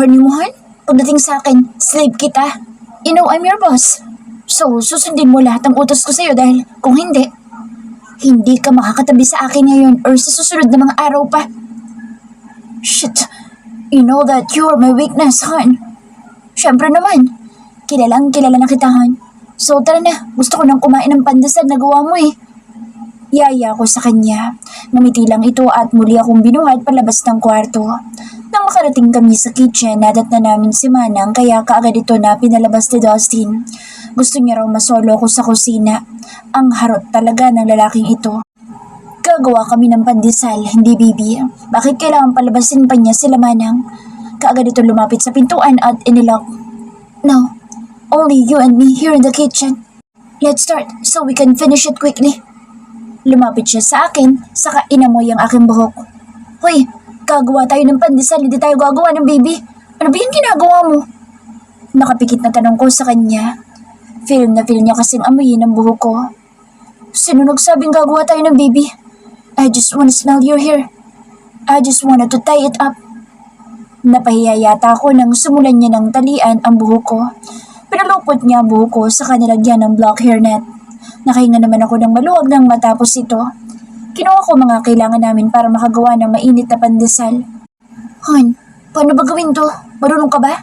horny mo, Han? Pagdating sa akin, slave kita. You know I'm your boss. So, susundin mo lahat ng utos ko sa'yo dahil kung hindi ka makakatabi sa akin ngayon or sa susunod na mga araw pa. Shit, you know that you're my weakness, Han. Siyempre naman, kilalang kilala na kita, Han. So tara na, gusto ko nang kumain ng pandesal na gawa mo eh. Yaya ko sa kanya. Ngumiti lang ito at muli akong binuhat palabas ng kwarto. Nang makarating kami sa kitchen, nadat na namin si Manang kaya kaagad ito na pinalabas ni Dustin. Gusto niya raw masolo ko sa kusina. Ang harot talaga ng lalaking ito. Gagawa kami ng pandesal, hindi bibi. Bakit kailangan palabasin pa niya sila Manang? Kaagad ito lumapit sa pintuan at inilok. No, only you and me here in the kitchen. Let's start so we can finish it quickly. Lumapit siya sa akin, saka inamoy ang aking buhok. Hoy, gagawa tayo ng pandesal, hindi tayo gagawa ng baby. Ano ba yung ginagawa mo? Nakapikit na tanong ko sa kanya. Feel na feel niya kasing amoyin ang buhok ko. Sino nagsabing gagawa tayo ng baby? I just wanna smell your hair. I just wanted to tie it up. Napahiya yata ako nang sumulan niya ng talian ang buhok ko. Pinalupot niya ang buhok ko sa kanilagyan ng black hairnet. Nakahinga naman ako ng maluwag nang matapos ito. Kinuha ko mga kailangan namin para makagawa ng mainit na pandesal. Han, paano ba gawin to? Marunong ka ba?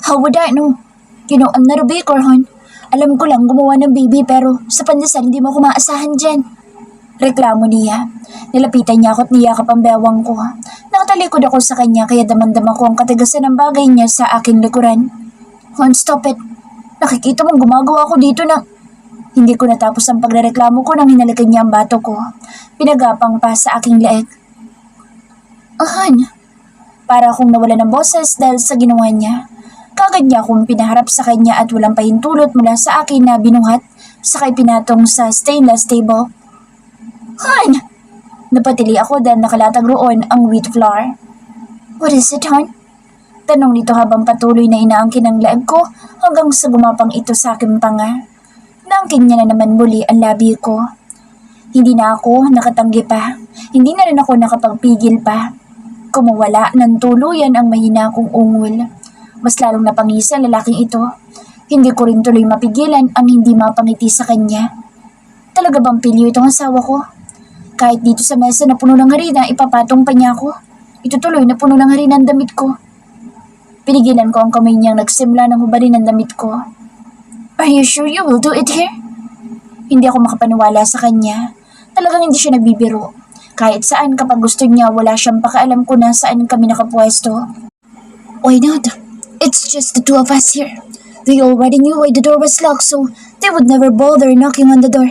How would I know? You know, I'm not a baker, Han. Alam ko lang gumawa ng baby pero sa pandesal hindi mo ako maasahan dyan. Reklamo niya. Nilapitan niya ako at niyakap ang bewang ko. Nakatalikod ako sa kanya kaya damang-dama ko ang katigasan ng bagay niya sa aking likuran. Han, stop it. Nakikita mong gumagawa ako dito na... Hindi ko natapos ang pagrereklamo ko nang hinalikan niya ang bato ko. Pinagapang pa sa aking leeg. Han, para akong nawala ng boses dahil sa ginawa niya. Kagad niya akong pinaharap sa kanya at walang pahintulot mula sa akin na binuhat sakay pinatong sa stainless table. Han! Napatili ako dahil nakalatag roon ang wheat flour. What is it, Han? Tanong nito habang patuloy na inaangkin ang leeg ko hanggang sa gumapang ito sa aking panga. Naangkin niya na naman muli ang labi ko. Hindi na ako nakatanggi pa. Hindi na rin ako nakapagpigil pa. Kumawala ng tuluyan ang mahina kong ungol. Mas lalong napangisa ang lalaking ito. Hindi ko rin tuloy mapigilan ang hindi mapangiti sa kanya. Talaga bang pilyo itong asawa ko? Kahit dito sa mesa na puno ng harina, ipapatong pa niya ako. Itutuloy na puno ng harina ang damit ko. Pinigilan ko ang kamay niyang nagsimula ng hubarin ang damit ko. Are you sure you will do it here? Hindi ako makapaniwala sa kanya. Talagang hindi siya nagbibiro. Kahit saan kapag gusto niya, wala siyang pakaalam kung nasaan kami nakapwesto. Why not? It's just the two of us here. They already knew why the door was locked so they would never bother knocking on the door.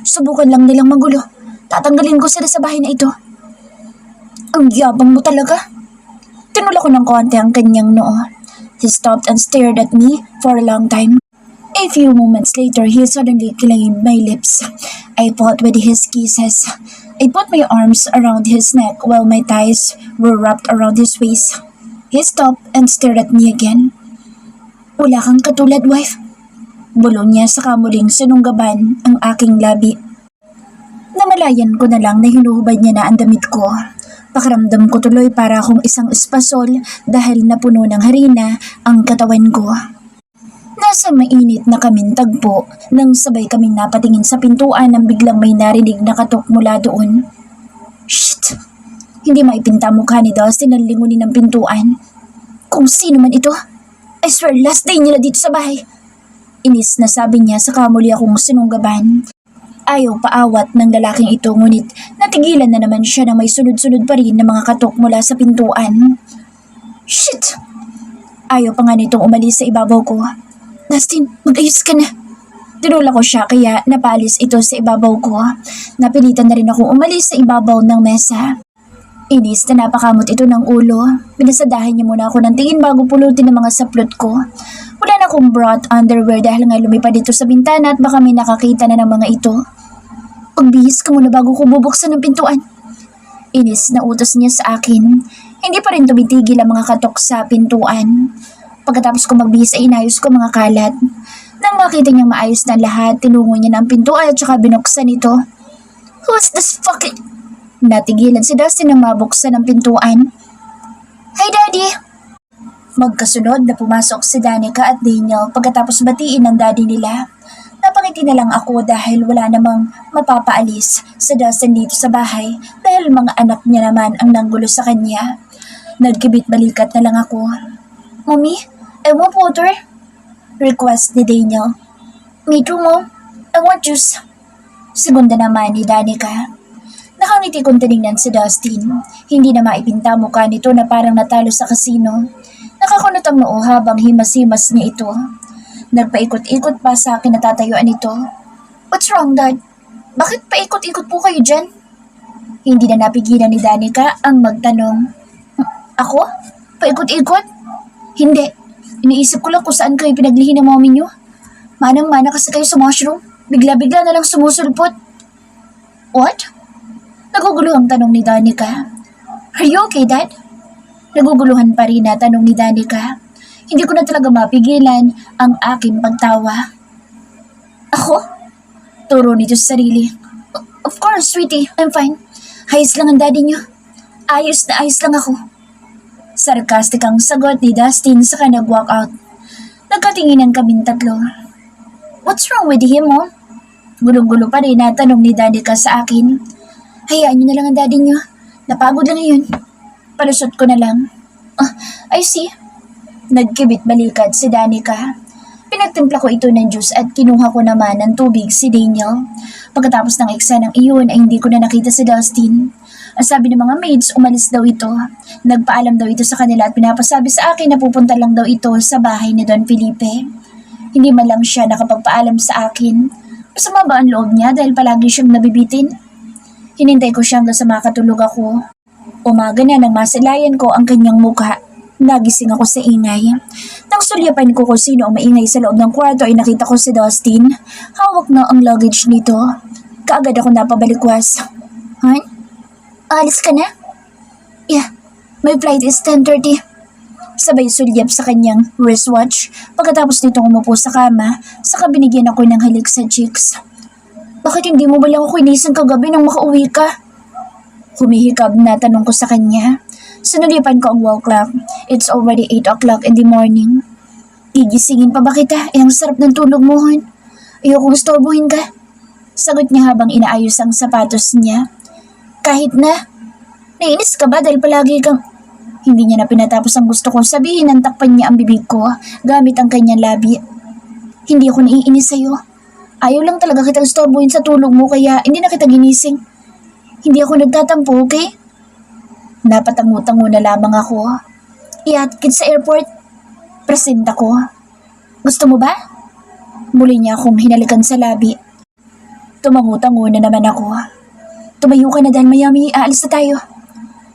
Subukan lang nilang magulo. Tatanggalin ko sila sa bahay na ito. Ang yabang mo talaga. Tinula ko ng konti ang kanyang noo. He stopped and stared at me for a long time. A few moments later, he suddenly claimed my lips. I fought with his kisses. I put my arms around his neck while my thighs were wrapped around his waist. He stopped and stared at me again. Wala kang katulad, wife. Bulong niya sa kamuling sinunggaban ang aking labi. Namalayan ko na lang na hinuhubad niya na ang damit ko. Pakiramdam ko tuloy para akong isang espasol dahil napuno ng harina ang katawan ko. Nasa mainit na kaming tagpo nang sabay kaming napatingin sa pintuan nang biglang may narinig na katok mula doon. Shit! Hindi maipinta mukha ni Dustin ang lingunin ng pintuan. Kung sino man ito, I swear last day nila dito sa bahay. Inis na sabi niya sa kamuli akong sinunggaban. Ayaw paawat ng lalaking ito ngunit natigilan na naman siya na may sunod-sunod pa rin na mga katok mula sa pintuan. Shit! Ayaw pa nga nitong umalis sa ibabaw ko. Dustin, mag-ayos ka na. Tinula ko siya kaya napalis ito sa ibabaw ko. Napilitan na rin akong umalis sa ibabaw ng mesa. Inis na napakamot ito ng ulo. Pinasadahan niya muna ako ng tingin bago pulutin ang mga saplot ko. Wala na akong brought underwear dahil nga lumipad dito sa bintana at baka may nakakita na ng mga ito. Pagbihis ka muna bago ko bubuksan ng pintuan. Inis na utos niya sa akin. Hindi pa rin tumitigil ang mga katok sa pintuan. Pagkatapos ko magbihis ay inayos ko mga kalat. Nang makita niyang maayos na lahat, tinungo niya na ang pintuan at saka binuksan ito. Who's this fucking... Natigilan si Dustin nang mabuksan ang pintuan. Hi, Daddy! Magkasunod na pumasok si Danica at Daniel pagkatapos batiin ng daddy nila. Napangiti na lang ako dahil wala namang mapapaalis sa Dustin dito sa bahay dahil mga anak niya naman ang nanggulo sa kanya. Nagkibit balikat na lang ako. Mommy, I want water. Request ni Daniel. Me too, Mom. I want juice. Segunda naman ni Danica. Nakangiti kong tinignan si Dustin. Hindi na maipinta mukha nito na parang natalo sa kasino. Nakakunot ang noo habang himas-himas niya ito. Nagpaikot-ikot pa sa akin na tatayuan nito. What's wrong, Dad? Bakit paikot-ikot po kayo dyan? Hindi na napigilan ni Danica ang magtanong. Ako? Paikot-ikot? Hindi. Iniisip ko lang kung saan kayo pinaglihin ng mommy niyo. Manang-mana kasi kayo sa mushroom. Bigla-bigla na lang sumusulpot. What? Nagugulo ang tanong ni Danica. Are you okay, Dad? Naguguluhan pa rin na tanong ni Danica. Hindi ko na talaga mapigilan ang aking pagtawa. Ako? Turo nito sa sarili. Of course, sweetie. I'm fine. Ayos lang ang daddy niyo. Ayos na ayos lang ako. Sarcastic ang sagot ni Dustin saka nag-walk out. Nagkatinginan kaming tatlo. What's wrong with him, Mom? Gulong-gulo pa rin na tanong ni Danica sa akin. Hayaan niyo na lang ang daddy niyo. Napagod lang yun. Palusot ko na lang. I see. Nagkibit balikat si Danica. Pinagtimpla ko ito ng juice at kinuha ko naman ng tubig si Daniel. Pagkatapos ng eksenang iyon ay hindi ko na nakita si Dustin. Ang sabi ng mga maids, umalis daw ito. Nagpaalam daw ito sa kanila at pinapasabi sa akin na pupunta lang daw ito sa bahay ni Don Felipe. Hindi man lang siya nakapagpaalam sa akin. Masama ba ang loob niya dahil palagi siyang nabibitin? Hinintay ko siya hanggang sa makatulog ako. Umaga na nang masilayan ko ang kanyang mukha. Nagising ako sa ingay. Nang sulyapan ko kung sino ang maingay sa loob ng kwarto ay nakita ko si Dustin. Hawak na ang luggage nito. Kaagad ako napabalikwas. Han? Alis ka na? Yeah, my flight is 10:30. Sabay sulyap sa kanyang wristwatch. Pagkatapos nitong umupo sa kama, saka binigyan ako ng halik sa cheeks. Bakit hindi mo ba lang ako inisang kagabi nang makauwi ka? Humihikab na tanong ko sa kanya. Sinulipan ko ang wall clock. It's already 8 o'clock in the morning. Gigisingin pa ba kita? Ang sarap ng tulog mo, hon. Ayokong istorbohin ka. Sagot niya habang inaayos ang sapatos niya. Kahit na. Nainis ka ba dahil palagi kang... Hindi niya na pinatapos ang gusto kong sabihin nang takpan niya ang bibig ko gamit ang kanyang labi. Hindi ako naiinis sa'yo. Ayaw lang talaga kitang istorbohin sa tulog mo kaya hindi na kita ginising. Hindi ako nagtatampo, okay? Napatango-tango na lamang ako. Ihatid sa airport. Present ako. Gusto mo ba? Muli niya akong hinalikan sa labi. Tumango-tango na naman ako. Tumayo ka na dahil mayami, aalis na tayo.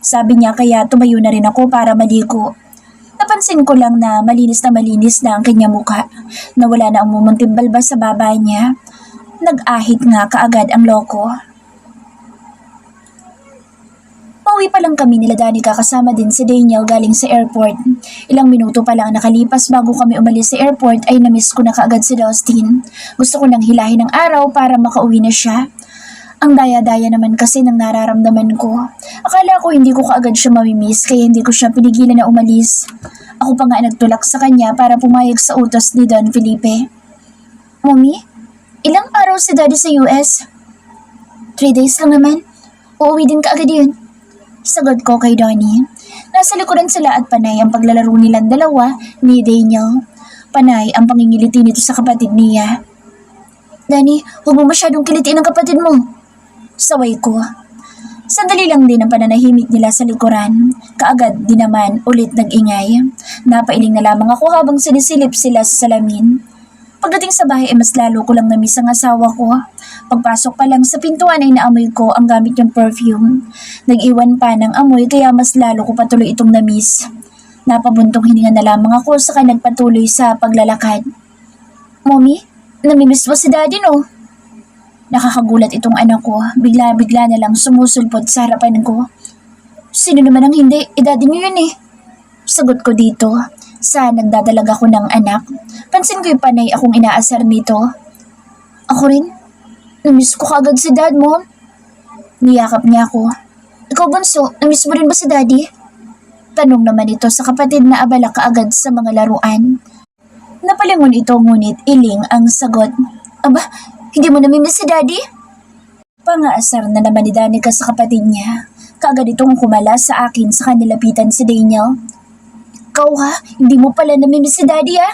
Sabi niya kaya tumayo na rin ako para maligo. Napansin ko lang na malinis na ang kanyang mukha. Na wala na ang mumunting balbas sa baba niya. Nag-ahit nga kaagad ang loko. Pauwi pa lang kami nila Danica kasama din si Daniel galing sa airport. Ilang minuto pa lang nakalipas bago kami umalis sa airport ay namiss ko na kaagad si Dustin. Gusto ko nang hilahin ng araw para makauwi na siya. Ang daya-daya naman kasi ng nararamdaman ko. Akala ko hindi ko kaagad siya mamimiss kaya hindi ko siya pinigilan na umalis. Ako pa nga nagtulak sa kanya para pumayag sa utos ni Don Felipe. Mommy, ilang araw si Daddy sa US? 3 days lang naman. Uuwi din kaagad yun. Sagot ko kay Donnie. Nasa likuran sila at panay ang paglalaro nilang dalawa ni Daniel. Panay ang pangingiliti nito sa kapatid niya. Danny, huwag mo masyadong kilitiin ang kapatid mo. Saway ko. Sandali lang din ang pananahimik nila sa likuran. Kaagad din naman ulit nag-ingay. Napailing na lamang ako habang sinisilip sila sa salamin. Pagdating sa bahay ay mas lalo ko lang namiss ang asawa ko. Pagpasok pa lang sa pintuan ay naamoy ko ang gamit niyang perfume. Nag-iwan pa ng amoy kaya mas lalo ko patuloy itong namiss. Napabuntong hininga na lamang ako saka nagpatuloy sa paglalakad. Mommy, namimiss mo si Daddy no? Nakakagulat itong anak ko. Bigla-bigla na lang sumusulpot sa harapan ko. Sino naman ang hindi? Daddy niyo yun eh. Sagot ko dito. Sa nagdadalag ako ng anak. Pansin ko yung panay akong inaasar nito. Ako rin. Namiss ko kaagad si Dad mo. Niyakap niya ako. Ikaw bunso, namiss mo rin ba si Daddy? Tanong naman ito sa kapatid na abala kaagad sa mga laruan. Napalingon ito ngunit iling ang sagot. Aba, hindi mo namimiss si Daddy? Pangaasar na naman ni Danica sa kapatid niya. Kaagad itong kumala sa akin sa kanilapitan si Daniel. Ikaw ha, hindi mo pala namimiss si Daddy ha?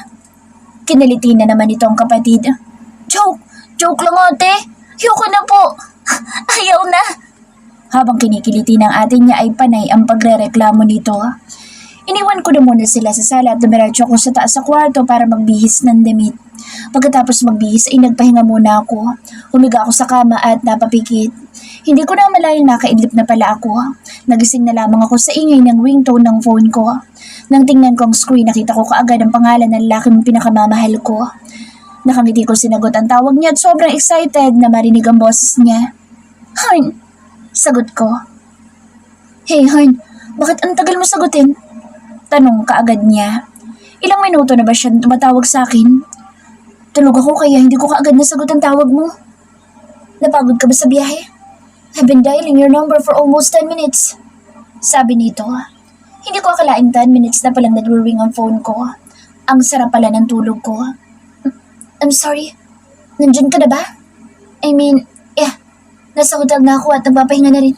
Kinaliti na naman itong kapatid. Joke lang ate. Ayoko na po. Ayaw na. Habang kinikiliti ng ate niya ay panay ang pagrereklamo nito. Iniwan ko na muna sila sa sala at dumiretso ako sa taas sa kwarto para magbihis ng damit. Pagkatapos magbihis ay nagpahinga muna ako. Humiga ako sa kama at napapikit. Hindi ko na malayang nakaidlip na pala ako. Nagising na lamang ako sa ingay ng ringtone ng phone ko. Nang tingnan ko ang screen, nakita ko kaagad ang pangalan ng laking pinakamamahal ko. Nakangiti ko sinagot ang tawag niya at sobrang excited na marinig ang boses niya. Han! Sagot ko. Hey Han, bakit ang tagal mo sagutin? Tanong kaagad niya. Ilang minuto na ba siya tumatawag sa akin? Tulog ako kaya hindi ko kaagad nasagot ang tawag mo. Napagod ka ba sa biyahe? I've been dialing your number for almost 10 minutes. Sabi nito. Hindi ko akalaing 10 minutes na palang nag-ring ang phone ko. Ang sarap pala ng tulog ko. I'm sorry. Nandyan ka na ba? Nasa hotel na ako at nagpapahinga na rin.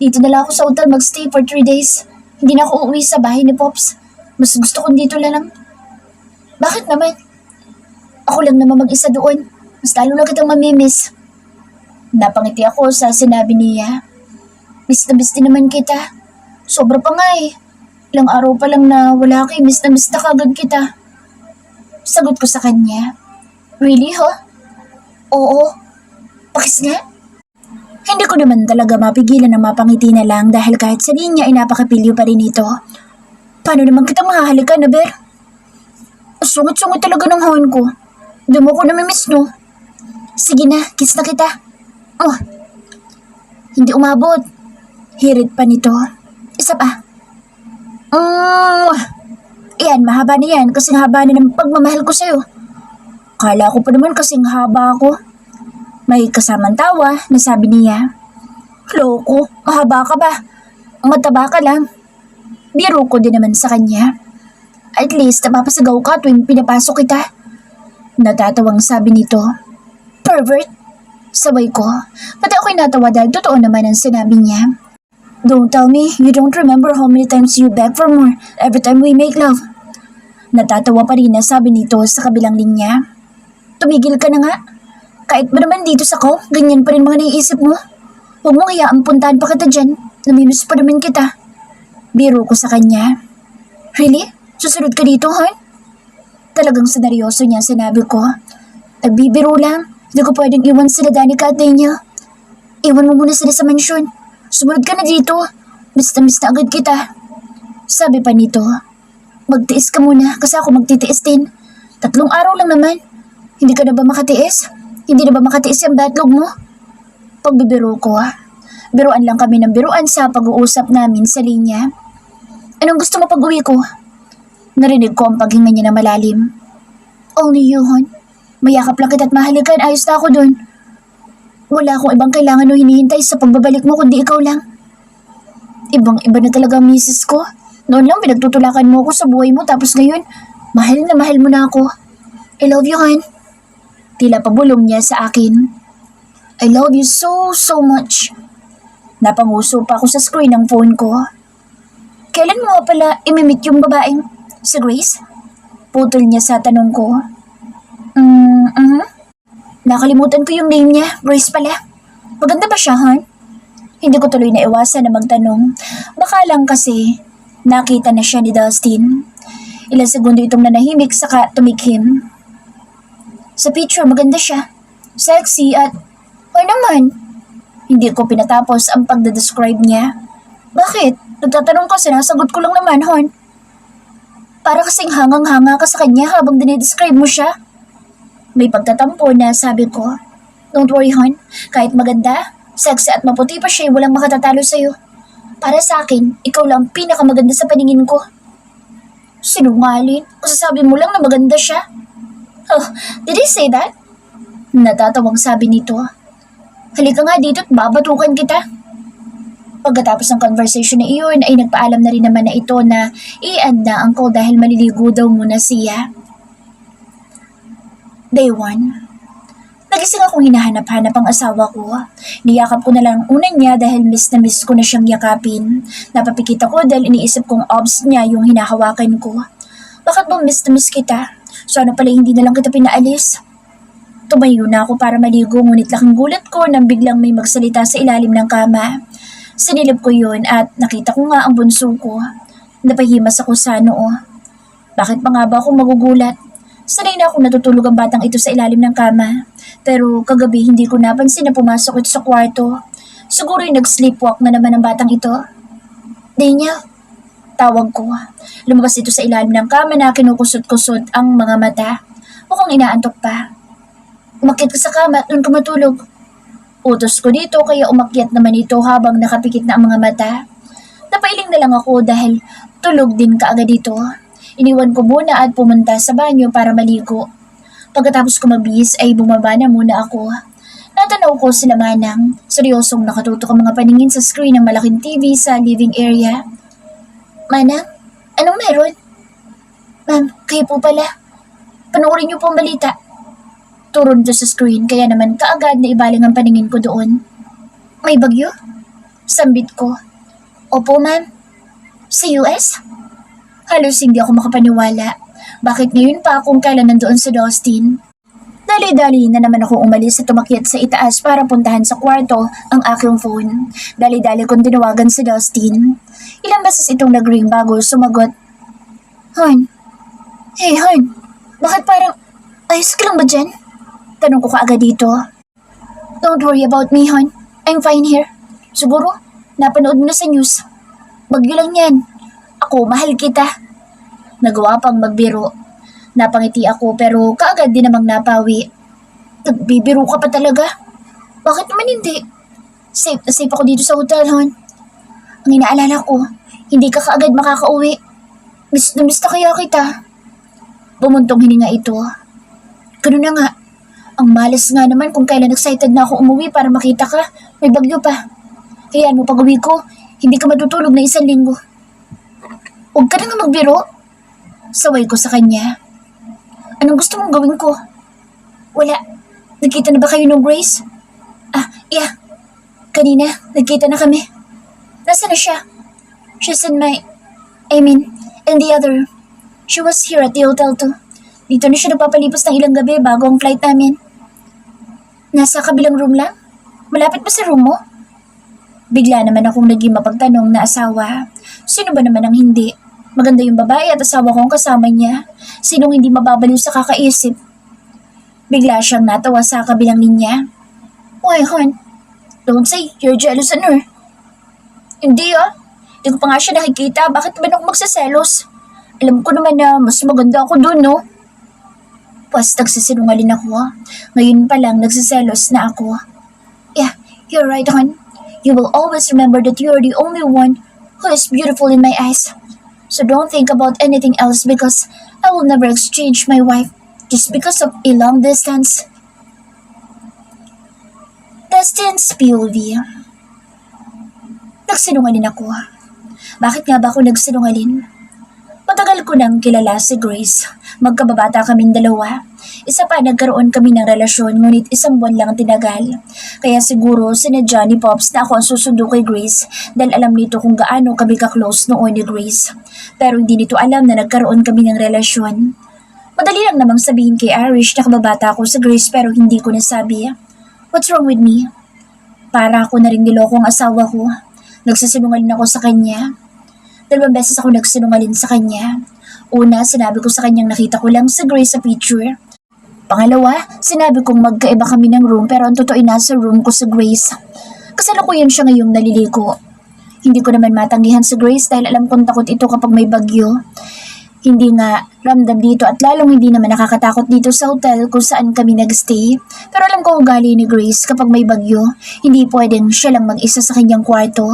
Dito na lang ako sa hotel magstay for 3 days. Hindi na ako uuwi sa bahay ni Pops. Mas gusto ko dito lang. Bakit naman? Ako lang naman mag-isa doon. Mas lalo lang kitang mamimiss. Napangiti ako sa sinabi niya. Miss na miss din naman kita. Sobra pa nga eh. Ilang araw pa lang na wala kay miss na kagad kita. Sagot ko sa kanya. Really, huh? Oo. Pakis nga. Hindi ko naman talaga mapigilan na mapangiti na lang dahil kahit sa linya ay napakapilyo pa rin ito. Paano naman kita mahahalikan, na Ber? Sungit-sungit talaga ng hon ko. Hindi mo ko namimiss, no? Sige na, kiss na kita. Oh, hindi umabot. Hirit pa nito. Isa pa. Yan, mahaba na yan kasing haba na ng pagmamahal ko sa'yo. Kala ko pa naman kasing haba ako. May kasamang tawa na sabi niya, Loko, mahaba ka ba? Mataba ka lang. Biro ko din naman sa kanya. At least napapasagaw ka tuwing pinapasok kita. Natatawang sabi nito. Pervert? Sabay ko. Pati ako'y natawa dahil totoo naman ang sinabi niya. Don't tell me you don't remember how many times you beg for more every time we make love. Natatawa pa rin na sabi nito sa kabilang linya. Tumigil ka na nga. Kahit ba naman dito sa ko, ganyan pa rin mga naiisip mo. Huwag mong hayaang puntahan pa kita dyan. Namimiss pa naman kita. Biro ko sa kanya. Really? Susunod ka dito, hon? Talagang seneryoso niya sinabi ko. Nagbibiro lang. Hindi ko pwedeng iwan sila Danica at Daniel. Iwan mo muna sila sa mansyon. Sumunod ka na dito. Miss na agad kita. Sabi pa nito. Magtiis ka muna kasi ako magtitiis din. 3 araw lang naman. Hindi ka na ba makatiis? Hindi na ba makatiis yung batlog mo? Pagbibiro ko Biruan lang kami ng biruan sa pag-uusap namin sa linya. Anong gusto mo pag-uwi ko? Narinig ko ang paghinga niya na malalim. Only you, hon. Mayakap lang kita at mahalikan. Ayos na ako dun. Wala akong ibang kailangan o hinihintay sa pagbabalik mo kundi ikaw lang. Ibang-iba na talaga ang misis ko. Noon lang pinagtutulakan mo ako sa buhay mo tapos ngayon, mahal mo na ako. I love you, hon. Tila pabulong niya sa akin. I love you so much. Napanguso pa ako sa screen ng phone ko. Kailan mo pala imimit yung babaeng si Grace? Putol niya sa tanong ko. Nakalimutan ko yung name niya. Grace pala. Maganda ba siya, hon? Hindi ko tuloy na iwasan na magtanong. Baka lang kasi nakita na siya ni Dustin. Ilang segundo itong nanahimik saka tumikhim. Sa picture, maganda siya. Sexy at... naman. Hindi ko pinatapos ang pagdadescribe niya. Bakit? Nagtatanong ka, sinasagot ko lang naman, hon. Para kasing hangang-hanga ka sa kanya habang dinidescribe mo siya. May pagtatampo na sabi ko. Don't worry, hon. Kahit maganda, sexy at maputi pa siya, walang makatatalo sa'yo. Para sa akin, ikaw lang pinakamaganda sa paningin ko. Sinungaling? Kasasabi mo lang na maganda siya. Oh, did he say that? Natatawang sabi nito. Halika nga dito at babatukan kita. Pagkatapos ng conversation na iyon ay nagpaalam na rin naman na ito na i-end na ang call dahil maliligo daw muna siya. Day 1. Nagising akong hinahanap-hanap ang asawa ko. Niyakap ko na lang ang una niya dahil miss na miss ko na siyang yakapin. Napapikit ako dahil iniisip kong obs niya yung hinahawakan ko. Bakit ba miss na miss kita? Sana pala hindi na lang kita pinaalis. Tumayo na ako para maligo ngunit laking gulat ko nang biglang may magsalita sa ilalim ng kama. Sinilip ko yun at nakita ko nga ang bunso ko. Napahimas ako sa noo. Bakit pa nga ba ako magugulat? Sanay na akong natutulog ang batang ito sa ilalim ng kama. Pero kagabi hindi ko napansin na pumasok ito sa kwarto. Siguro nag-sleepwalk na naman ang batang ito. Daniel, tawag ko. Lumabas ito sa ilalim ng kama na kinukusot-kusot ang mga mata. Mukhang inaantok pa. Umakyat ka sa kama at doon ka matulog. Utos ko dito kaya umakyat naman ito habang nakapikit na ang mga mata. Napailing na lang ako dahil tulog din kaagad dito. Iniwan ko muna at pumunta sa banyo para maligo. Pagkatapos ko mabihis ay bumaba na muna ako. Natanaw ko sila Manang. Seryosong nakatutok ang mga paningin sa screen ng malaking TV sa living area. Manang, anong meron? Ma'am, kayo po pala. Panoorin niyo po ang balita. Turon to sa screen kaya naman kaagad na ibaling ang paningin ko doon. May bagyo? Sambit ko. Opo ma'am. Sa US? Halos hindi ako makapaniwala. Bakit ngayon pa kung kailan nandoon sa Dustin? Dali-dali na naman ako umalis at tumakyat sa itaas para puntahan sa kwarto ang aking phone. Dali-dali kong tinawagan si Dustin. Ilang beses itong nag-ring bago sumagot. Hon? Hey Hon, bakit parang ayos ka lang ba dyan? Tanong ko kaagad dito. Don't worry about me Hon, I'm fine here. Siguro, napanood mo na sa news. Bagyo lang yan. Ako, mahal kita. Nagawa pang magbiro. Napangiti ako pero kaagad din namang napawi. Nagbibiro ka pa talaga? Bakit naman hindi? Safe na safe ako dito sa hotel, hon. Ang inaalala ko, hindi ka kaagad makakauwi. Miss na kaya kita. Bumuntong hininga ito. Ganun na nga. Ang malas nga naman kung kailan excited na ako umuwi para makita ka. May bagyo pa. Hayaan mo pag-uwi ko, hindi ka matutulog na 1 linggo. Huwag ka na nga magbiro. Saway ko sa kanya. Anong gusto mong gawin ko? Wala. Nagkita na ba kayo ng Grace? Yeah. Kanina, nagkita na kami. Nasaan na siya? She's in in the other. She was here at the hotel too. Dito na siya nagpapalipas ng ilang gabi bago ang flight namin. Nasa kabilang room lang? Malapit ba sa room mo? Bigla naman akong naging mapagtanong na asawa. Sino ba naman ang hindi? Maganda yung babae at asawa ko ang kasama niya. Sinong hindi mababaliw sa kakaisip? Bigla siyang natawa sa kabilang linya. Why, hon? Don't say you're jealous on her. Hindi Hindi ko pa nga siya nakikita. Bakit ba ako magsaselos? Alam ko naman na mas maganda ako dun, no? Pas nagsisinungalin ako. Ngayon pa lang nagsiselos na ako. Yeah, you're right, hon. You will always remember that you're the only one who is beautiful in my eyes. So don't think about anything else because I will never exchange my wife just because of a long distance. Dustin's POV. Nagsinungalin ako. Bakit nga ba ako nagsinungalin? Matagal ko nang kilala si Grace. Magkababata kaming dalawa. Isa pa nagkaroon kami ng relasyon ngunit 1 buwan lang tinagal. Kaya siguro sinadya ni Pops na ako ang susundo kay Grace dahil alam nito kung gaano kami ka-close noon ni Grace. Pero hindi nito alam na nagkaroon kami ng relasyon. Madali lang namang sabihin kay Irish na kababata ako sa Grace pero hindi ko nasabi. What's wrong with me? Para ako na rin niloko ang asawa ko. Nagsisinungalin ako sa kanya. 2 beses ako nagsinungalin sa kanya. Una, sinabi ko sa kanyang nakita ko lang si Grace sa picture. Pangalawa, sinabi kong magkaiba kami ng room pero ang totoo ay nasa room ko si Grace. Kasalukuyan siya ngayong naliligo. Hindi ko naman matanggihan si Grace dahil alam kong takot ito kapag may bagyo. Hindi nga ramdam dito at lalong hindi naman nakakatakot dito sa hotel kung saan kami nagstay. Pero alam ko ugali ni Grace kapag may bagyo, hindi pwedeng siya lang mag-isa sa kanyang kwarto.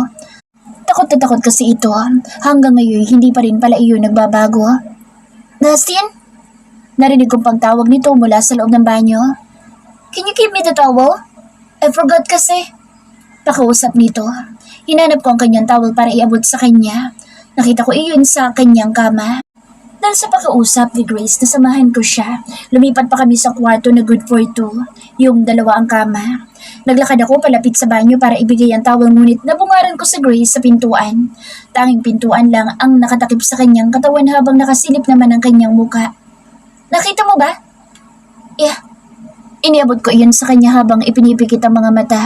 Takot na takot kasi ito. Hanggang ngayon, hindi pa rin pala iyon nagbabago. Dustin? Narinig kong pagtawag nito mula sa loob ng banyo. Can you give me the towel? I forgot kasi. Pakausap nito. Hinanap ko ang kanyang towel para iabot sa kanya. Nakita ko iyon sa kanyang kama. Dahil sa pakausap ni Grace, nasamahan ko siya. Lumipat pa kami sa kwarto na good for two, yung dalawa ang kama. Naglakad ako palapit sa banyo para ibigay ang towel, ngunit nabungaran ko sa Grace sa pintuan. Tanging pintuan lang ang nakatakip sa kanyang katawan habang nakasilip naman ang kanyang muka. Nakita mo ba? Yeah. Iniabot ko iyon sa kanya habang ipinipikit ang mga mata.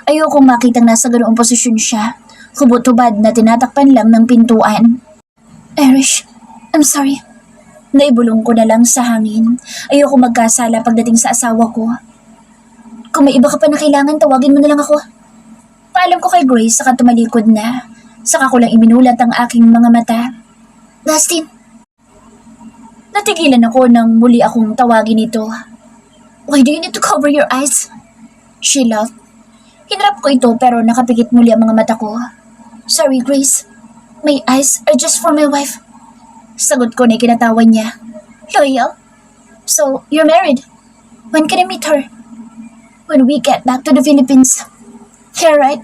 Ayokong makitang nasa ganoong posisyon siya. Hubot-hubad na tinatakpan lang ng pintuan. Irish, I'm sorry. Naibulong ko na lang sa hangin. Ayoko magkasala pagdating sa asawa ko. Kung may iba ka pa na kailangan, tawagin mo na lang ako. Paalam ko kay Grace saka tumalikod na. Saka ko lang iminulat ang aking mga mata. Dustin. Natigilan ako nang muli akong tawagin ito. Why do you need to cover your eyes? She laughed. Hinarap ko ito pero nakapikit muli ang mga mata ko. Sorry, Grace. My eyes are just for my wife. Sagot ko na kinatawan niya. Loyal? So, you're married? When can I meet her? When we get back to the Philippines. Yeah, right?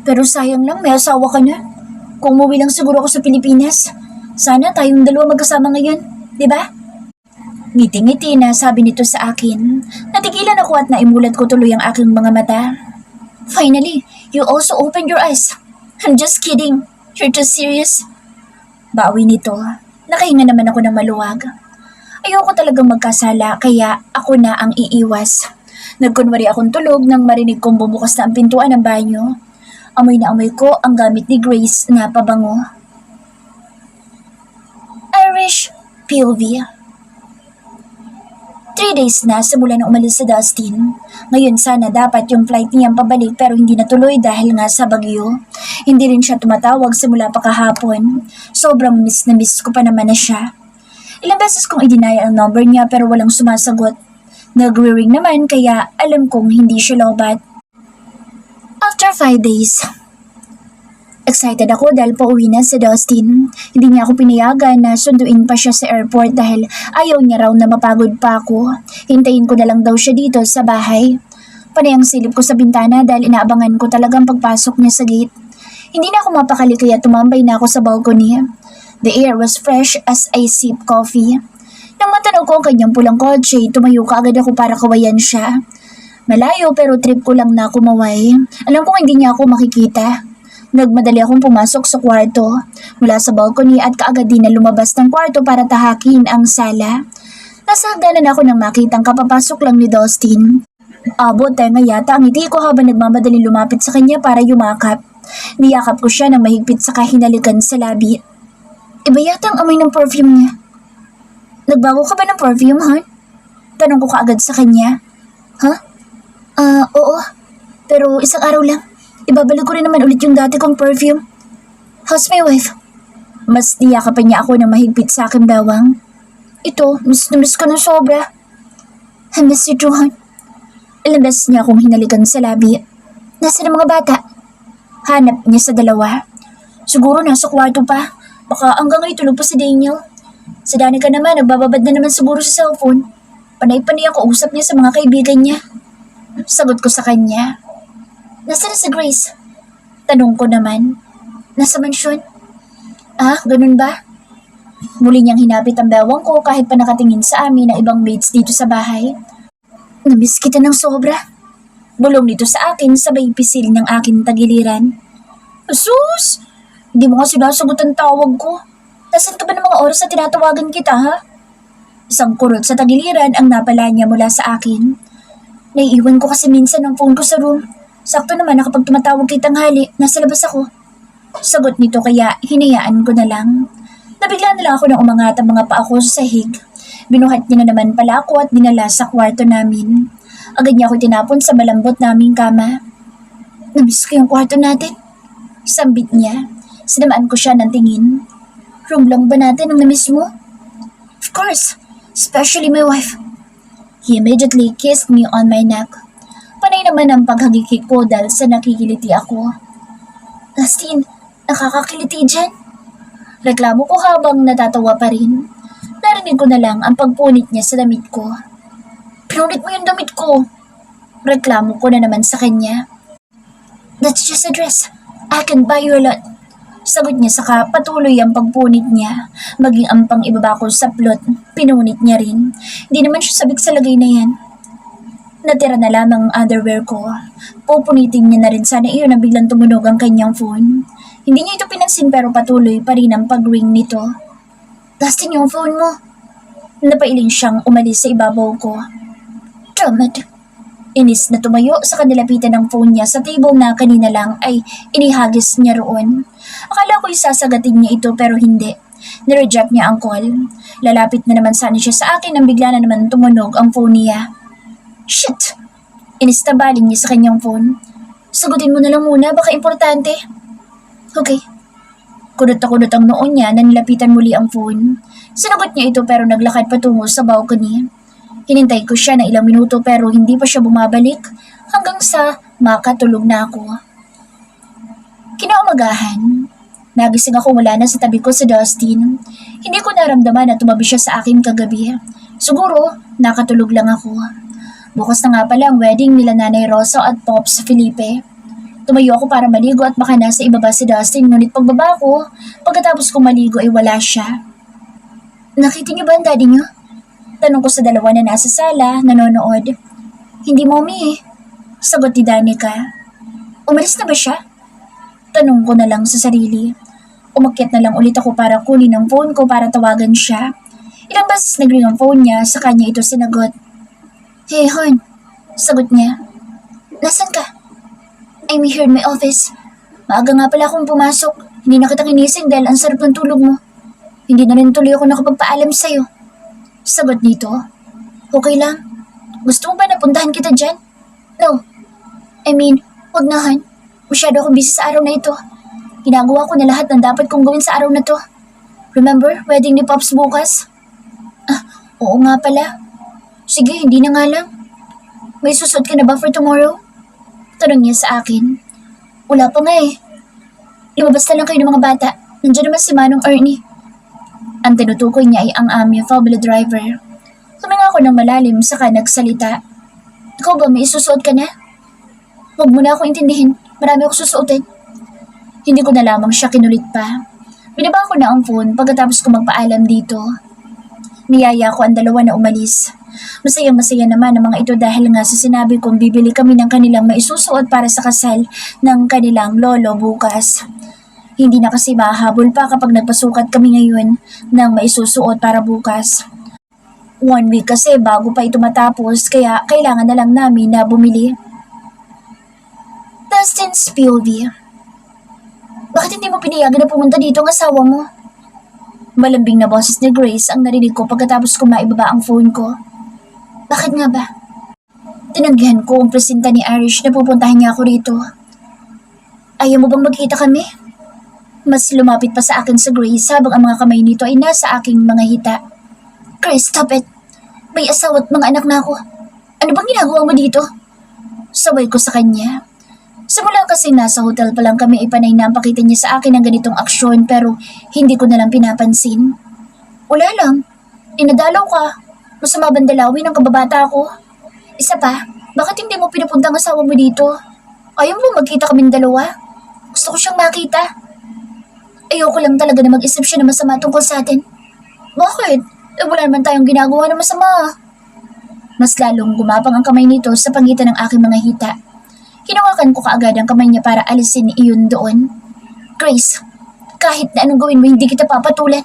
Pero sayang lang, may asawa ka na. Kung umuwi lang siguro ako sa Pilipinas, sana tayong dalawa magkasama ngayon, di ba? Ngiti-ngiti na sabi nito sa akin. Natigilan ako at naimulat ko tuloy ang aking mga mata. Finally, you also opened your eyes. I'm just kidding. You're just serious. Bawi nito. Nakahinga naman ako ng maluwag. Ayoko talagang magkasala kaya ako na ang iiwas. Nagkunwari akong tulog nang marinig kong bumukas na ang pintuan ng banyo. Amoy na amoy ko ang gamit ni Grace na pabango. Irish POV. 3 days na simula na umalis sa Dustin. Ngayon sana dapat yung flight niyang pabalik pero hindi natuloy dahil nga sa bagyo. Hindi rin siya tumatawag simula pa kahapon. Sobrang miss na miss ko pa naman na siya. Ilang beses kong idinaya ang number niya pero walang sumasagot. Nagre-ring naman kaya alam kong hindi siya lobat. After 5 days, excited ako dahil pauwi na si Dustin. Hindi niya ako pinayagan na sunduin pa siya sa airport dahil ayaw niya raw na mapagod pa ako. Hintayin ko na lang daw siya dito sa bahay. Panay ang silip ko sa bintana dahil inaabangan ko talagang pagpasok niya sa gate. Hindi na ako mapakali kaya tumambay na ako sa balcony. The air was fresh as I sip coffee. Nang matanaw ko ang kanyang pulang kotse, tumayo ka agad ako para kawayan siya. Malayo pero trip ko lang na kumaway. Alam kong hindi niya ako makikita. Nagmadali akong pumasok sa kwarto mula sa balcony at kaagad din na lumabas ng kwarto para tahakin ang sala. Nasa hagdanan ako nang makitang kapapasok lang ni Dustin. Abot tenga yata ang ngiti ko habang nagmamadali lumapit sa kanya para yumakap. Niyakap ko siya ng mahigpit sa kahinalikan sa labi. Iba yata ang amoy ng perfume niya. Nagbago ka ba ng perfume, hon? Tanong ko kaagad sa kanya. Huh? Oo. Pero isang araw lang. Ibabalik ko rin naman ulit yung dati kong perfume. How's my wife? Mas niyakapan niya ako ng mahigpit sa aking bawang. Ito, miss na miss ko ng sobra. I miss you too, hon. Ilang beses niya akong hinalikan sa labi. Nasaan ang mga bata? Hanap niya sa dalawa. Siguro nasa kwarto pa. Baka hanggang ngayon tulog pa si Daniel. Si Danica naman, nagbababad na naman siguro sa cellphone. Panay-panay ang kausap niya sa mga kaibigan niya. Sagot ko sa kanya. Nasaan si Grace? Tanong ko naman. Nasa mansyon? Ah, ganun ba? Muli niyang hinapit ang bawang ko kahit pa nakatingin sa amin ng ibang mates dito sa bahay. Namiss kita ng sobra. Bulong nito sa akin sabay pisil ng aking tagiliran. Sus! Hindi mo nga sinasagot ang tawag ko. Nasaan ka ba ng mga oras na tinatawagan kita, ha? Isang kurot sa tagiliran ang napala niya mula sa akin. Naiiwan ko kasi minsan ang phone ko sa room. Sakto naman na kapag tumatawag kay tanghali, nasa labas ako. Sagot nito kaya hinayaan ko na lang. Nabigla na lang ako nang umangat ang mga paa ko sa sahig. Binuhat niya na naman pala ako at dinala sa kwarto namin. Agad niya ako tinapon sa malambot naming kama. Namiss ko yung kwarto natin. Sambit niya. Sinamaan ko siya ng tingin. Room lang ba natin ang namiss mo? Of course, especially my wife. He immediately kissed me on my neck. Panay naman ang paghagikik ko dahil sa nakikiliti ako. Dustin, nakakakiliti dyan. Reklamo ko habang natatawa pa rin. Narinig ko na lang ang pagpunit niya sa damit ko. Pinunit mo yung damit ko. Reklamo ko na naman sa kanya. That's just a dress. I can buy you a lot. Sagot niya saka patuloy ang pagpunit niya. Maging ang pang ibaba ko sa plot, pinunit niya rin. Hindi naman siya sabik sa lagay na yan. Natira na lamang ang underwear ko. Pupunitin niya na rin sana iyon na biglang tumunog ang kanyang phone. Hindi niya ito pinansin pero patuloy pa rin ang pag-ring nito. Dustin yung phone mo. Napailing siyang umalis sa ibabaw ko. Damn. Inis na tumayo sa kanilapitan ng phone niya sa table na kanina lang ay inihagis niya roon. Akala ko'y sasagatin niya ito pero hindi. Nireject niya ang call. Lalapit na naman sana siya sa akin nang bigla na naman tumunog ang phone niya. Shit! Inis na baling niya sa kanyang phone. Sagutin mo na lang muna, baka importante. Okay. Kunot na kunot ang noon niya na nilapitan muli ang phone. Sinagot niya ito pero naglakad patungo sa balcony. Hinintay ko siya ng ilang minuto pero hindi pa siya bumabalik hanggang sa makatulog na ako. Kinaumagahan, nagising ako mula na sa tabi ko si Dustin. Hindi ko naramdaman na tumabi siya sa akin kagabi. Siguro, nakatulog lang ako. Bukas na nga pala ang wedding nila Nanay Rosa at Pops Felipe. Tumayo ako para maligo at baka nasa ibaba si Dustin ngunit pagbaba ko, pagkatapos kong maligo ay wala siya. Nakita niyo ba ang daddy niyo? Tanong ko sa dalawa na nasa sala, nanonood. Hindi mommy eh. Sagot ni Danica. Umalis na ba siya? Tanong ko na lang sa sarili. Umakyat na lang ulit ako para kunin ang phone ko para tawagan siya. Ilang beses nag-ring ang phone niya, sa kanya ito sinagot. Hey hon, sagot niya. Nasaan ka? I'm here in my office. Maaga nga pala akong pumasok. Hindi na kita kinising dahil ang sarap ng tulog mo. Hindi na rin tuloy ako nakapagpaalam sa'yo. Sagot nito. Okay lang. Gusto mo ba napuntahan kita dyan? No. I mean, wag na han. Masyado akong busy sa araw na ito. Ginagawa ko na lahat ng dapat kong gawin sa araw na to. Remember, wedding ni Pops bukas? Oo nga pala. Sige, hindi na nga lang. May susod ka na ba for tomorrow? Tanong niya sa akin. Wala pa nga eh. Lumabas na lang kayo ng mga bata. Nandiyan naman si Manong Ernie. Ang tinutukoy niya ay ang aming Fabula driver. Huminga ako ng malalim saka nagsalita. Ikaw ba may isusuot ka na? Huwag mo na ako intindihin. Marami ako susuotin. Hindi ko na lamang siya kinulit pa. Binaba ko na ang phone pagkatapos ko magpaalam dito. Niyaya ko ang dalawa na umalis. Masaya-masaya naman ang mga ito dahil nga sa sinabi kong bibili kami ng kanilang maisusuot para sa kasal ng kanilang lolo bukas. Hindi na kasi mahahabol pa kapag nagpasukat kami ngayon ng maisusuot para bukas. 1 week kasi bago pa ito matapos kaya kailangan na lang namin na bumili. Dustin's POV. Bakit hindi mo pinayagan na pumunta dito ang asawa mo? Malambing na boses ni Grace ang narinig ko pagkatapos ko maibaba ang phone ko. Bakit nga ba? Tinanggihan ko ang presenta ni Irish na pupuntahan niya ako rito. Ayaw mo bang magkita kami? Mas lumapit pa sa akin sa Grace habang ang mga kamay nito ay nasa aking mga hita. Grace, stop it. May asawa at mga anak na ako. Ano bang ginagawa mo dito? Sabay ko sa kanya. Simula kasi nasa hotel pa lang kami ay panay na ang pakita niya sa akin ng ganitong aksyon pero hindi ko na lang pinapansin. Wala lang. Inadalaw ka. Masama bang dalawin ang kababata ko? Isa pa, bakit hindi mo pinapunta ang asawa mo dito? Ayaw mo magkita kaming dalawa? Gusto ko siyang makita. Ayoko lang talaga na mag-isip siya na masama tungkol sa atin. Bakit? Wala naman tayong ginagawa na masama. Mas lalong gumapang ang kamay nito sa pagitan ng aking mga hita. Hinawakan ko kaagad ang kamay niya para alisin iyon doon. Grace, kahit na anong gawin mo hindi kita papatulan.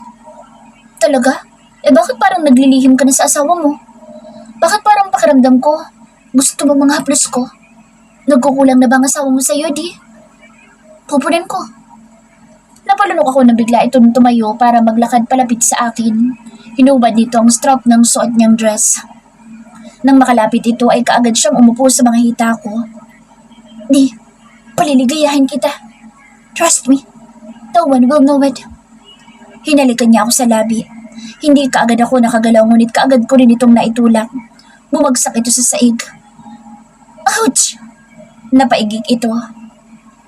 Talaga? Bakit parang naglilihim ka na sa asawa mo? Bakit parang pakiramdam ko? Gusto mo mga haplos ko? Nagkukulang na ba ang asawa mo sa'yo, di? Pupunin ko. Napalunok ako na bigla itong tumayo para maglakad palapit sa akin. Hinubad nito ang strap ng suot niyang dress. Nang makalapit ito ay kaagad siyang umupo sa mga hita ko. Di, paliligayahin kita. Trust me, no one will know it. Hinalikan niya ako sa labi. Hindi kaagad ako nakagalaw ngunit kaagad ko rin itong naitulak. Bumagsak ito sa saig. Ouch! Napaigig ito.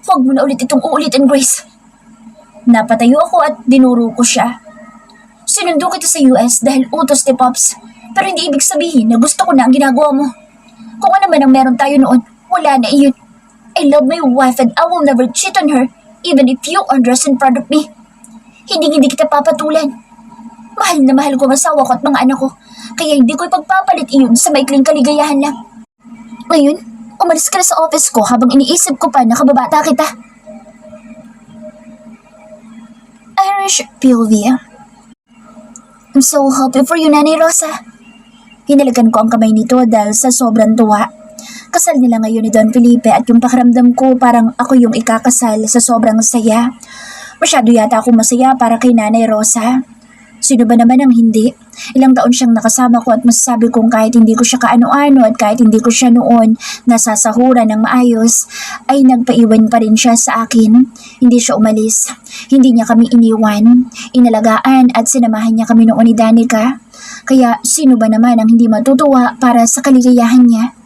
Huwag mo na ulit itong uulitin, Grace. Napatayo ako at dinuro ko siya. Sinundo kita sa US dahil utos ni Pops, pero hindi ibig sabihin na gusto ko na ang ginagawa mo. Kung ano man ang meron tayo noon, wala na iyon. I love my wife and I will never cheat on her even if you undress in front of me. Hindi kita papatulan. Mahal na mahal ko ang asawa ko at mga anak ko, kaya hindi ko ipagpapalit iyon sa maikling kaligayahan lang. Ngayon, umalis ka na sa office ko habang iniisip ko pa na kababata kita. Irish POV. I'm so happy for you, Nanay Rosa. Hinalagan ko ang kamay nito dahil sa sobrang tuwa. Kasal nila ngayon ni Don Felipe at yung pakiramdam ko parang ako yung ikakasal sa sobrang saya. Masyado yata akong masaya para kay Nanay Rosa. Sino ba naman ang hindi? Ilang taon siyang nakasama ko at masasabi kong kahit hindi ko siya kaano-ano at kahit hindi ko siya noon nasasahuran ng maayos, ay nagpaiwan pa rin siya sa akin. Hindi siya umalis. Hindi niya kami iniwan, inalagaan at sinamahan niya kami noon ni Danica. Kaya sino ba naman ang hindi matutuwa para sa kaligayahan niya?